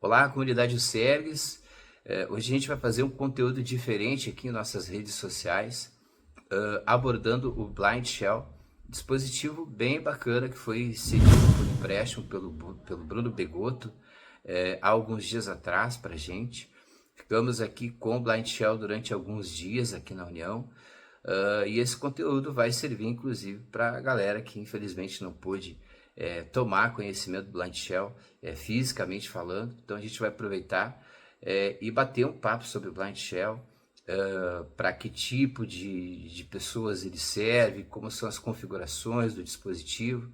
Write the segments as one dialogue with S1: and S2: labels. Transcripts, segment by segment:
S1: Olá, comunidade Sergues. Hoje a gente vai fazer um conteúdo diferente aqui em nossas redes sociais, abordando o Blind Shell, dispositivo bem bacana que foi cedido por empréstimo pelo Bruno Begotto há alguns dias atrás para a gente. Ficamos aqui com o Blind Shell durante alguns dias aqui na União, e esse conteúdo vai servir inclusive para a galera que infelizmente não pôde tomar conhecimento do Blind Shell, fisicamente falando. Então a gente vai aproveitar e bater um papo sobre o Blind Shell, para que tipo de pessoas ele serve, como são as configurações do dispositivo.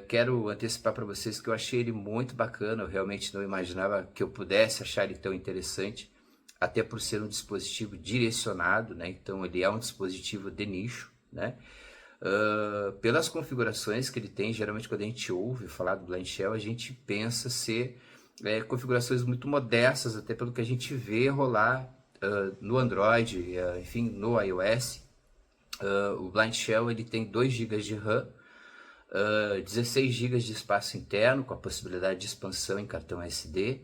S1: Quero antecipar para vocês que eu achei ele muito bacana. Eu realmente não imaginava que eu pudesse achar ele tão interessante, até por ser um dispositivo direcionado, né? Então ele é um dispositivo de nicho, né? Pelas configurações que ele tem, geralmente quando a gente ouve falar do Blind Shell, a gente pensa ser configurações muito modestas, até pelo que a gente vê rolar no Android, enfim, no iOS. O Blind Shell ele tem 2 GB de RAM, 16 GB de espaço interno, com a possibilidade de expansão em cartão SD.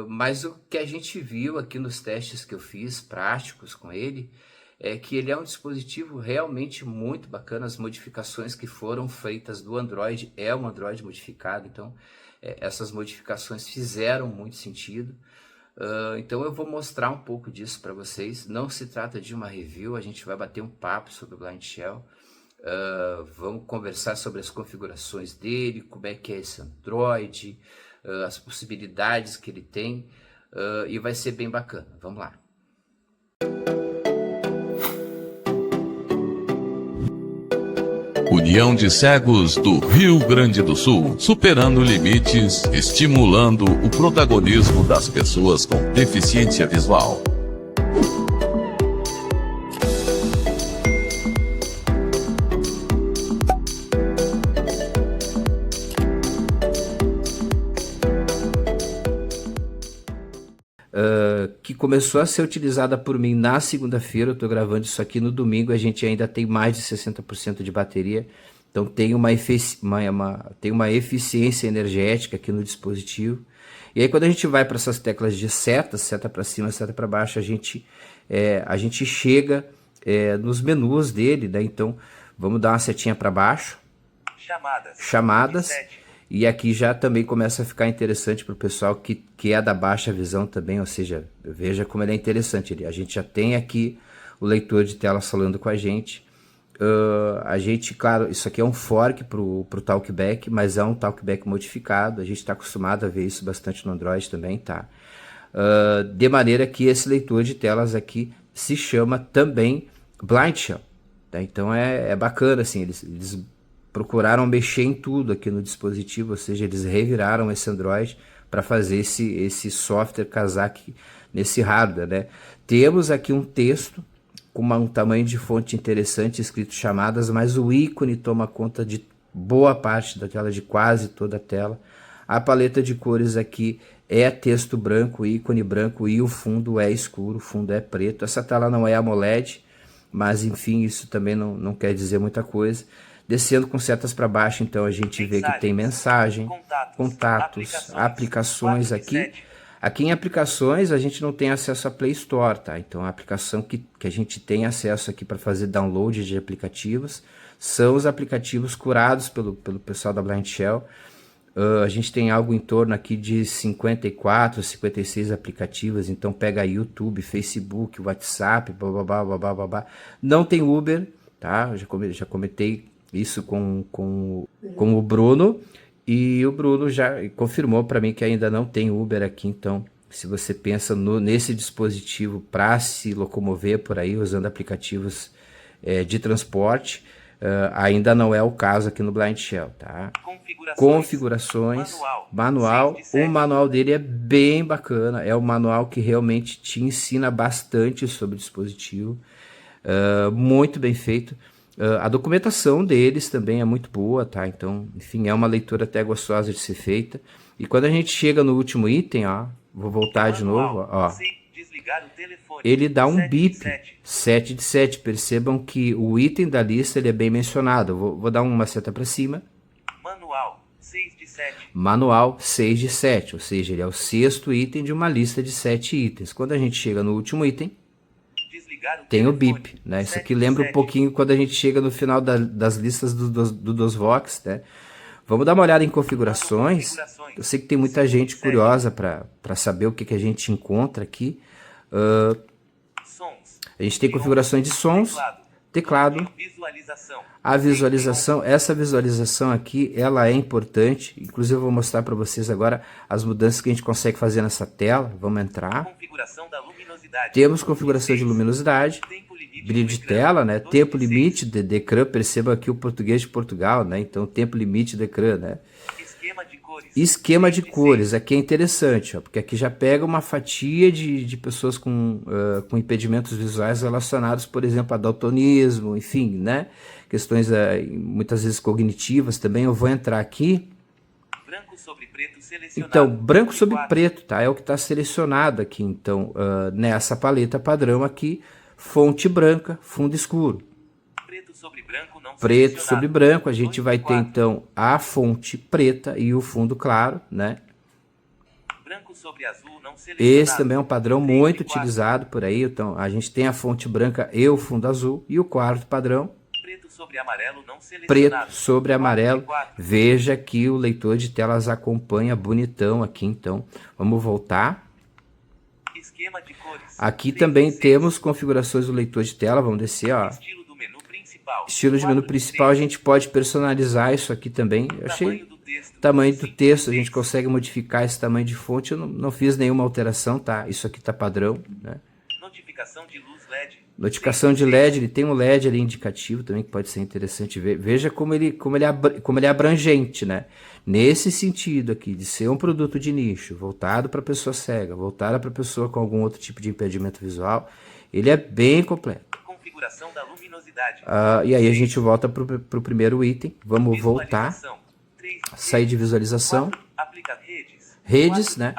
S1: Mas o que a gente viu aqui nos testes que eu fiz, práticos com ele, é que ele é um dispositivo realmente muito bacana. As modificações que foram feitas do Android, é um Android modificado, então essas modificações fizeram muito sentido. Então eu vou mostrar um pouco disso para vocês. Não se trata de uma review, a gente vai bater um papo sobre o Blind Shell. Vamos conversar sobre as configurações dele, como é que é esse Android, as possibilidades que ele tem, e vai ser bem bacana. Vamos lá.
S2: União de Cegos do Rio Grande do Sul, superando limites, estimulando o protagonismo das pessoas com deficiência visual.
S1: Que começou a ser utilizada por mim na segunda-feira. Eu estou gravando isso aqui no domingo, a gente ainda tem mais de 60% de bateria, então tem uma eficiência energética aqui no dispositivo. E aí quando a gente vai para essas teclas de seta para cima, seta para baixo, a gente chega nos menus dele, né? Então vamos dar uma setinha para baixo, chamadas. E aqui já também começa a ficar interessante para o pessoal que é da baixa visão também, ou seja, veja como ele é interessante. A gente já tem aqui o leitor de tela falando com a gente. Claro, isso aqui é um fork para o Talkback, mas é um Talkback modificado. A gente está acostumado a ver isso bastante no Android também, tá? De maneira que esse leitor de telas aqui se chama também Blind Shell, tá? Então é bacana, assim, eles procuraram mexer em tudo aqui no dispositivo, ou seja, eles reviraram esse Android para fazer esse software casar aqui nesse hardware, né? Temos aqui um texto com um tamanho de fonte interessante, escrito chamadas, mas o ícone toma conta de boa parte da tela, de quase toda a tela. A paleta de cores aqui é texto branco, ícone branco, e o fundo é escuro, o fundo é preto. Essa tela não é AMOLED, mas enfim, isso também não quer dizer muita coisa. Descendo com setas para baixo, então a gente vê que tem mensagem, contatos, aplicações aqui. Aqui em aplicações a gente não tem acesso à Play Store, tá? Então a aplicação que a gente tem acesso aqui para fazer download de aplicativos são os aplicativos curados pelo pessoal da Blind Shell. A gente tem algo em torno aqui de 54, 56 aplicativos, então pega YouTube, Facebook, WhatsApp, blá, blá, blá, blá, blá, blá. Não tem Uber, tá? Eu já comentei isso com o Bruno, e o Bruno já confirmou para mim que ainda não tem Uber aqui. Então se você pensa nesse dispositivo para se locomover por aí usando aplicativos de transporte, ainda não é o caso aqui no Blind Shell, tá? Configurações, manual. O manual dele é bem bacana, é um manual que realmente te ensina bastante sobre o dispositivo, muito bem feito. A documentação deles também é muito boa, tá? Então, enfim, é uma leitura até gostosa de ser feita. E quando a gente chega no último item, ó, vou voltar de novo, ó. Ele dá um bip, 7 de 7. Percebam que o item da lista ele é bem mencionado. Vou dar uma seta para cima.
S3: Manual, 6 de 7.
S1: Manual 6 de 7, ou seja, ele é o 6º item de uma lista de 7 itens. Quando a gente chega no último item, tem o BIP, né? Isso aqui lembra um pouquinho quando a gente chega no final das listas do DOSVox, né? Vamos dar uma olhada em configurações. Eu sei que tem muita gente curiosa para saber o que a gente encontra aqui. A gente tem configurações de sons, teclado, a visualização. Essa visualização aqui, ela é importante. Inclusive eu vou mostrar para vocês agora as mudanças que a gente consegue fazer nessa tela. Vamos entrar. Temos configuração de luminosidade, brilho de tela, né? Tempo limite de ecrã. Perceba aqui o português de Portugal, né? Então tempo limite de ecrã, né? Esquema de cores, aqui é interessante, ó, porque aqui já pega uma fatia de pessoas com impedimentos visuais relacionados, por exemplo, a daltonismo, enfim, né? Questões muitas vezes cognitivas também. Eu vou entrar aqui.
S3: Branco sobre preto selecionado.
S1: Então, branco sobre preto, tá? É o que está selecionado aqui. Então, nessa paleta padrão aqui, fonte branca, fundo escuro.
S3: Preto sobre branco não
S1: Preto sobre branco, a gente vai ter então a fonte preta e o fundo claro, né?
S3: Branco sobre azul não selecionado.
S1: Esse também é um padrão muito utilizado por aí. Então, a gente tem a fonte branca e o fundo azul. E o quarto padrão,
S3: Preto sobre amarelo não selecionado.
S1: preto sobre amarelo. Veja que o leitor de telas acompanha bonitão aqui, então. Vamos voltar.
S3: Esquema de cores.
S1: Aqui também temos configurações do leitor de tela. Vamos descer, ó.
S3: Estilo do menu principal.
S1: Estilo de menu principal, a gente pode personalizar isso aqui também. Eu achei tamanho do texto, a gente consegue modificar esse tamanho de fonte. Eu não fiz nenhuma alteração, tá? Isso aqui tá padrão, né?
S3: Notificação de luz LED.
S1: Notificação de LED, ele tem um LED ali indicativo também, que pode ser interessante ver. Veja como ele é abrangente, né? Nesse sentido aqui, de ser um produto de nicho, voltado para pessoa cega, voltado para pessoa com algum outro tipo de impedimento visual, ele é bem completo.
S3: Configuração da luminosidade.
S1: E aí a gente volta para o primeiro item. Vamos voltar, sair de visualização. Redes, né?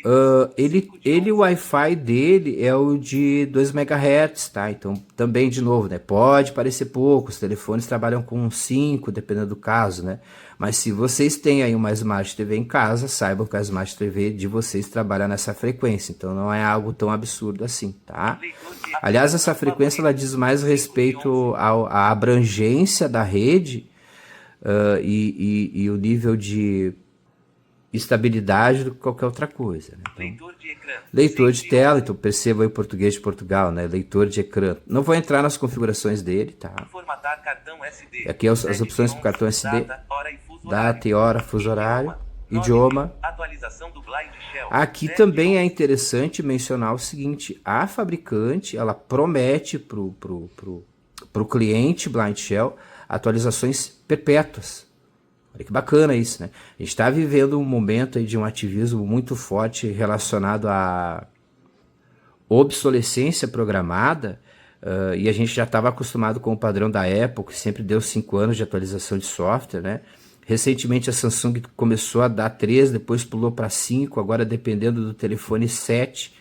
S1: O Wi-Fi dele é o de 2 MHz, tá? Então, também, de novo, né? Pode parecer pouco, os telefones trabalham com 5, dependendo do caso, né? Mas se vocês têm aí uma Smart TV em casa, saibam que a Smart TV de vocês trabalha nessa frequência. Então, não é algo tão absurdo assim, tá? Aliás, essa frequência, ela diz mais respeito à abrangência da rede e o nível de estabilidade do que qualquer outra coisa, né? Então, leitor de tela, então perceba aí o português de Portugal, né? Leitor de ecrã. Não vou entrar nas configurações dele, tá?
S3: Formatar cartão SD.
S1: Aqui as opções para o cartão SD. Data e hora, fuso horário. Idioma.
S3: Atualização do Blind Shell.
S1: Aqui também é interessante mencionar o seguinte: a fabricante, ela promete pro cliente Blind Shell atualizações perpétuas. Olha que bacana isso, né? A gente está vivendo um momento aí de um ativismo muito forte relacionado à obsolescência programada, e a gente já estava acostumado com o padrão da Apple, que sempre deu 5 anos de atualização de software, né? Recentemente a Samsung começou a dar 3, depois pulou para 5, agora dependendo do telefone 7,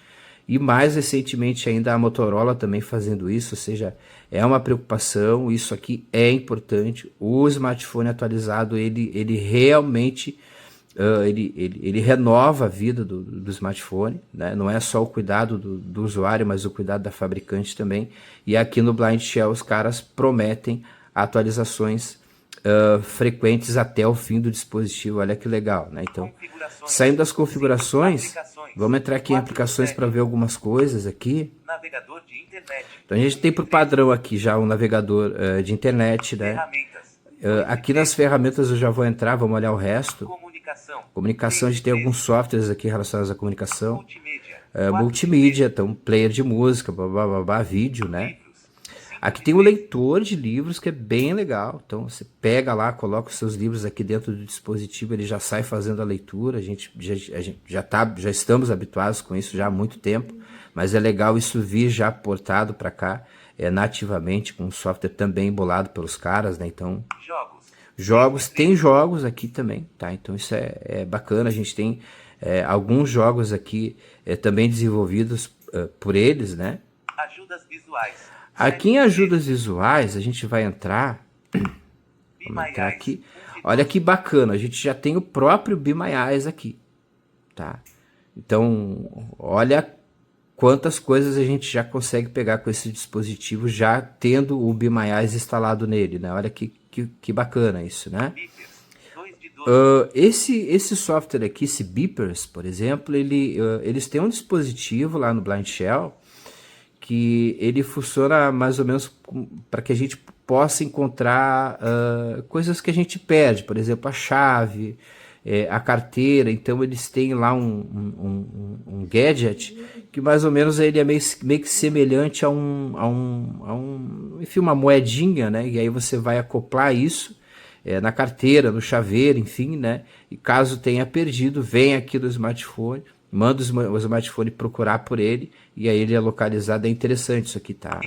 S1: e mais recentemente ainda a Motorola também fazendo isso, ou seja, é uma preocupação, isso aqui é importante. O smartphone atualizado, ele realmente ele renova a vida do smartphone, né? Não é só o cuidado do usuário, mas o cuidado da fabricante também. E aqui no Blind Shell os caras prometem atualizações frequentes até o fim do dispositivo. Olha que legal, né? Então, saindo das configurações, vamos entrar aqui em aplicações para ver algumas coisas aqui.
S3: Navegador de internet.
S1: Então a gente tem por padrão aqui já um navegador de internet, né? Aqui nas ferramentas eu já vou entrar, vamos olhar o resto. Comunicação, a gente tem alguns softwares aqui relacionados à comunicação. Multimídia, então player de música, vídeo, né? Aqui tem o leitor de livros, que é bem legal. Então você pega lá, coloca os seus livros aqui dentro do dispositivo, ele já sai fazendo a leitura. A gente já estamos habituados com isso já há muito tempo, mas é legal isso vir já portado para cá, nativamente, com um software também embolado pelos caras, né? Então, tem jogos aqui também, tá? Então isso é bacana. A gente tem alguns jogos aqui também desenvolvidos por eles, né?
S3: Ajudas visuais.
S1: Aqui em ajudas visuais, a gente vai entrar, vamos entrar aqui. Olha que bacana, a gente já tem o próprio Be My Eyes aqui, tá? Então, olha quantas coisas a gente já consegue pegar com esse dispositivo, já tendo o Be My Eyes instalado nele, né? Olha que bacana isso, né? Esse software aqui, esse Beepers, por exemplo, eles têm um dispositivo lá no Blind Shell que ele funciona mais ou menos para que a gente possa encontrar coisas que a gente perde, por exemplo, a chave, a carteira. Então eles têm lá um gadget que mais ou menos ele é meio que semelhante enfim, uma moedinha, né? E aí você vai acoplar isso na carteira, no chaveiro, enfim, né? E caso tenha perdido, vem aqui do smartphone, manda o smartphone procurar por ele, e aí ele é localizado. É interessante isso aqui, tá?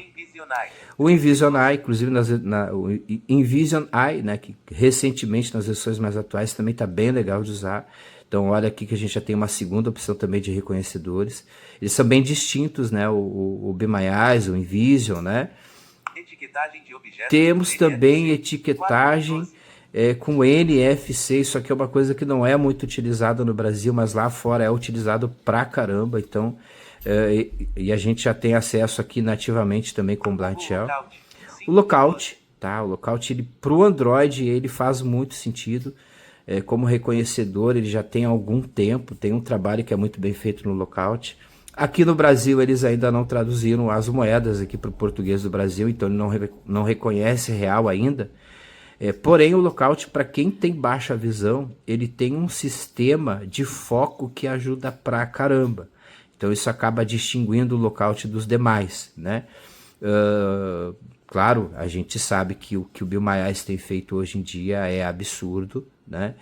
S1: O Envision Eye, inclusive o Envision Eye, né, que recentemente nas versões mais atuais também está bem legal de usar. Então olha aqui que a gente já tem uma segunda opção também de reconhecedores. Eles são bem distintos, né? O Be My Eyes, o Envision, né? Temos também etiquetagem com NFC. Isso aqui é uma coisa que não é muito utilizada no Brasil, mas lá fora é utilizado pra caramba. Então, e a gente já tem acesso aqui nativamente também com o Blind Shell. O Lookout, tá? O Lookout, ele pro Android, ele faz muito sentido. Como reconhecedor, ele já tem algum tempo, tem um trabalho que é muito bem feito no Lookout. Aqui no Brasil, eles ainda não traduziram as moedas aqui para o português do Brasil, então ele não reconhece real ainda. Porém, o Lookout, para quem tem baixa visão, ele tem um sistema de foco que ajuda pra caramba. Então isso acaba distinguindo o Lookout dos demais, né? Claro, a gente sabe que o Be My Eyes tem feito hoje em dia é absurdo, né?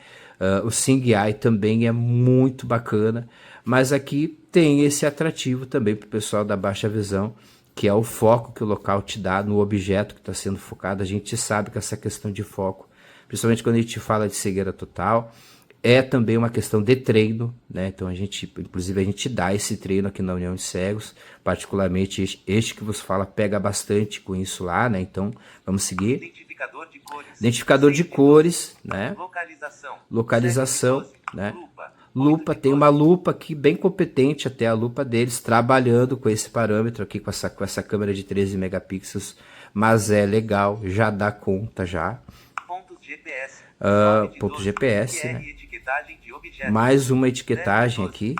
S1: O Sing Eye também é muito bacana, mas aqui tem esse atrativo também para o pessoal da baixa visão, que é o foco que o Lookout dá no objeto que está sendo focado. A gente sabe que essa questão de foco, principalmente quando a gente fala de cegueira total, é também uma questão de treino, né? Então inclusive a gente dá esse treino aqui na União de Cegos, particularmente este que vos fala pega bastante com isso lá, né? Então vamos seguir. Identificador de cores, né? Localização, né? Lupa, tem uma lupa aqui bem competente, até a lupa deles, trabalhando com esse parâmetro aqui, com essa câmera de 13 megapixels, mas é legal, já dá conta já. Ponto GPS, né? Mais uma etiquetagem aqui.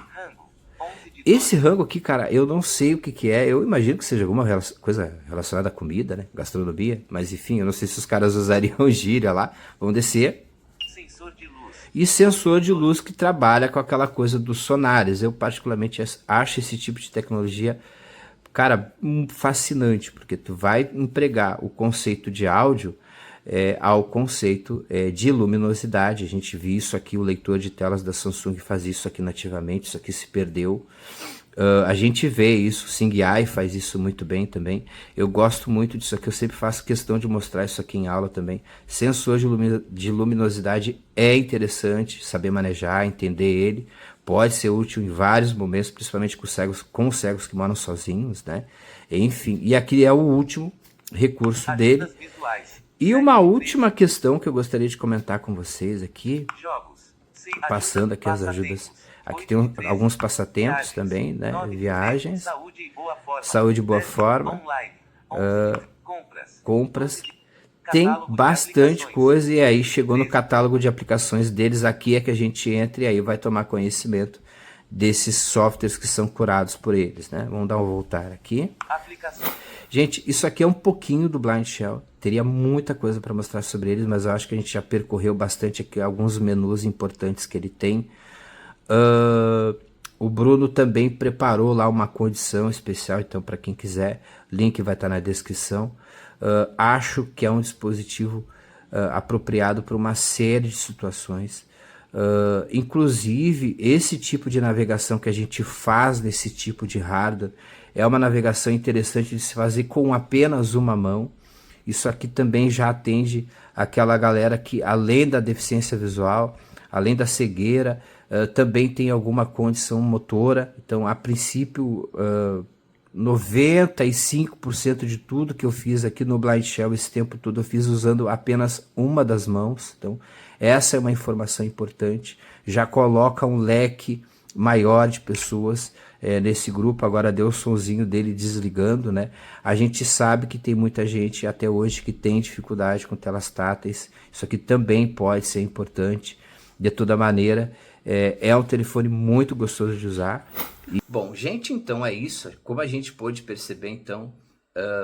S1: Esse rango aqui, cara, eu não sei o que é, eu imagino que seja alguma coisa relacionada à comida, né? Gastronomia, mas enfim, eu não sei se os caras usariam gíria lá. Vamos descer. E sensor de luz que trabalha com aquela coisa dos sonares. Eu particularmente acho esse tipo de tecnologia, cara, fascinante, porque tu vai empregar o conceito de áudio ao conceito de luminosidade. A gente viu isso aqui, o leitor de telas da Samsung faz isso aqui nativamente, isso aqui se perdeu. A gente vê isso, o Sing Eye faz isso muito bem também. Eu gosto muito disso aqui, eu sempre faço questão de mostrar isso aqui em aula também. Sensor de luminosidade é interessante, saber manejar, entender ele. Pode ser útil em vários momentos, principalmente com os cegos que moram sozinhos, né? Enfim, e aqui é o último recurso dele. E uma última questão que eu gostaria de comentar com vocês aqui, passando aqui as ajudas. Aqui tem alguns passatempos também, né? Viagens, saúde e boa forma, compras. Tem bastante coisa e aí chegou no catálogo de aplicações deles. Aqui é que a gente entra e aí vai tomar conhecimento desses softwares que são curados por eles, né? Vamos dar um voltar aqui. Gente, isso aqui é um pouquinho do Blind Shell. Teria muita coisa para mostrar sobre eles, mas eu acho que a gente já percorreu bastante aqui alguns menus importantes que ele tem. O Bruno também preparou lá uma condição especial, então para quem quiser, link vai estar na descrição. Acho que é um dispositivo apropriado para uma série de situações. Inclusive, esse tipo de navegação que a gente faz nesse tipo de hardware é uma navegação interessante de se fazer com apenas uma mão. Isso aqui também já atende aquela galera que, além da deficiência visual, além da cegueira, também tem alguma condição motora. Então, a princípio, 95% de tudo que eu fiz aqui no Blind Shell esse tempo todo eu fiz usando apenas uma das mãos. Então, Essa é uma informação importante, já coloca um leque maior de pessoas nesse grupo. Agora deu o sonzinho dele desligando, né? A gente sabe que tem muita gente até hoje que tem dificuldade com telas táteis, isso aqui também pode ser importante. De toda maneira, é um telefone muito gostoso de usar. Bom, gente, então é isso. Como a gente pôde perceber, então,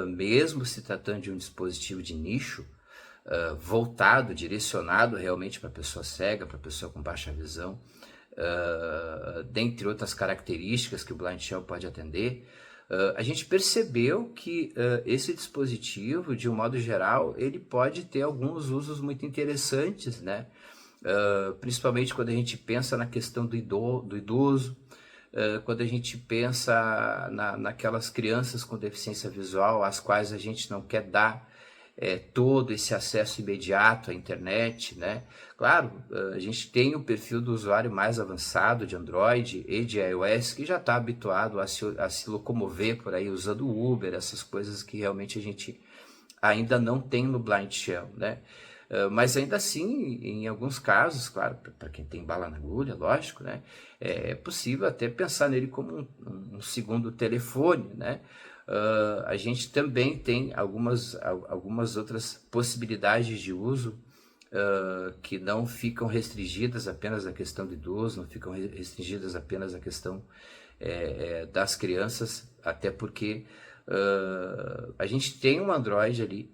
S1: mesmo se tratando de um dispositivo de nicho, voltado, direcionado realmente para pessoa cega, para pessoa com baixa visão, dentre outras características que o Blind Shell pode atender, a gente percebeu que esse dispositivo, de um modo geral, ele pode ter alguns usos muito interessantes, né? Principalmente quando a gente pensa na questão do idoso, quando a gente pensa naquelas crianças com deficiência visual, às quais a gente não quer dar todo esse acesso imediato à internet, né? Claro, a gente tem o perfil do usuário mais avançado de Android e de iOS, que já está habituado a se locomover por aí usando o Uber, essas coisas que realmente a gente ainda não tem no Blind Shell, né? Mas ainda assim, em alguns casos, claro, para quem tem bala na agulha, lógico, né? É possível até pensar nele como um segundo telefone, né? A gente também tem algumas outras possibilidades de uso que não ficam restringidas apenas à questão do idoso, não ficam restringidas apenas à questão das crianças, até porque a gente tem um Android ali,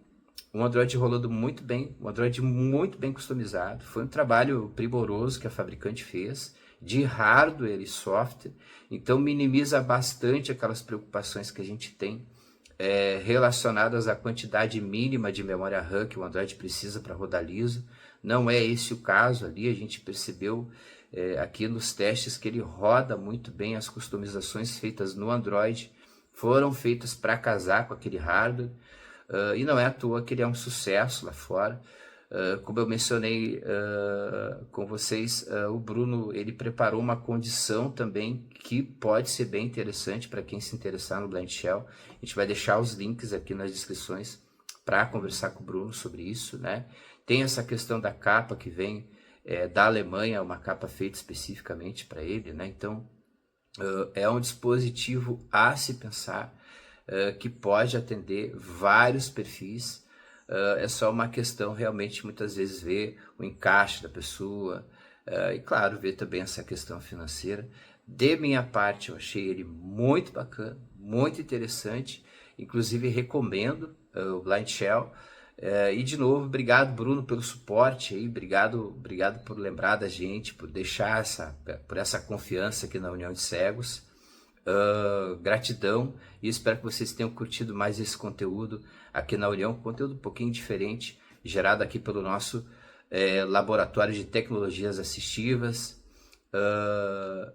S1: um Android rolando muito bem, um Android muito bem customizado. Foi um trabalho primoroso que a fabricante fez, de hardware e software, então minimiza bastante aquelas preocupações que a gente tem relacionadas à quantidade mínima de memória RAM que o Android precisa para rodar liso. Não é esse o caso ali, a gente percebeu aqui nos testes que ele roda muito bem. As customizações feitas no Android foram feitas para casar com aquele hardware. E não é à toa que ele é um sucesso lá fora. Como eu mencionei com vocês, o Bruno ele preparou uma condição também que pode ser bem interessante para quem se interessar no Blind Shell. A gente vai deixar os links aqui nas descrições para conversar com o Bruno sobre isso, né? Tem essa questão da capa que vem da Alemanha, uma capa feita especificamente para ele, né? Então é um dispositivo a se pensar, que pode atender vários perfis. É só uma questão realmente muitas vezes ver o encaixe da pessoa e claro, ver também essa questão financeira. De minha parte, eu achei ele muito bacana, muito interessante, inclusive recomendo o Blind Shell. E de novo, obrigado Bruno pelo suporte aí, obrigado por lembrar da gente, por deixar por essa confiança aqui na União de Cegos. Gratidão, e espero que vocês tenham curtido mais esse conteúdo aqui na União, conteúdo um pouquinho diferente, gerado aqui pelo nosso Laboratório de Tecnologias Assistivas,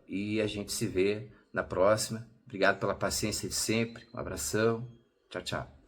S1: e a gente se vê na próxima. Obrigado pela paciência de sempre, um abração, tchau, tchau.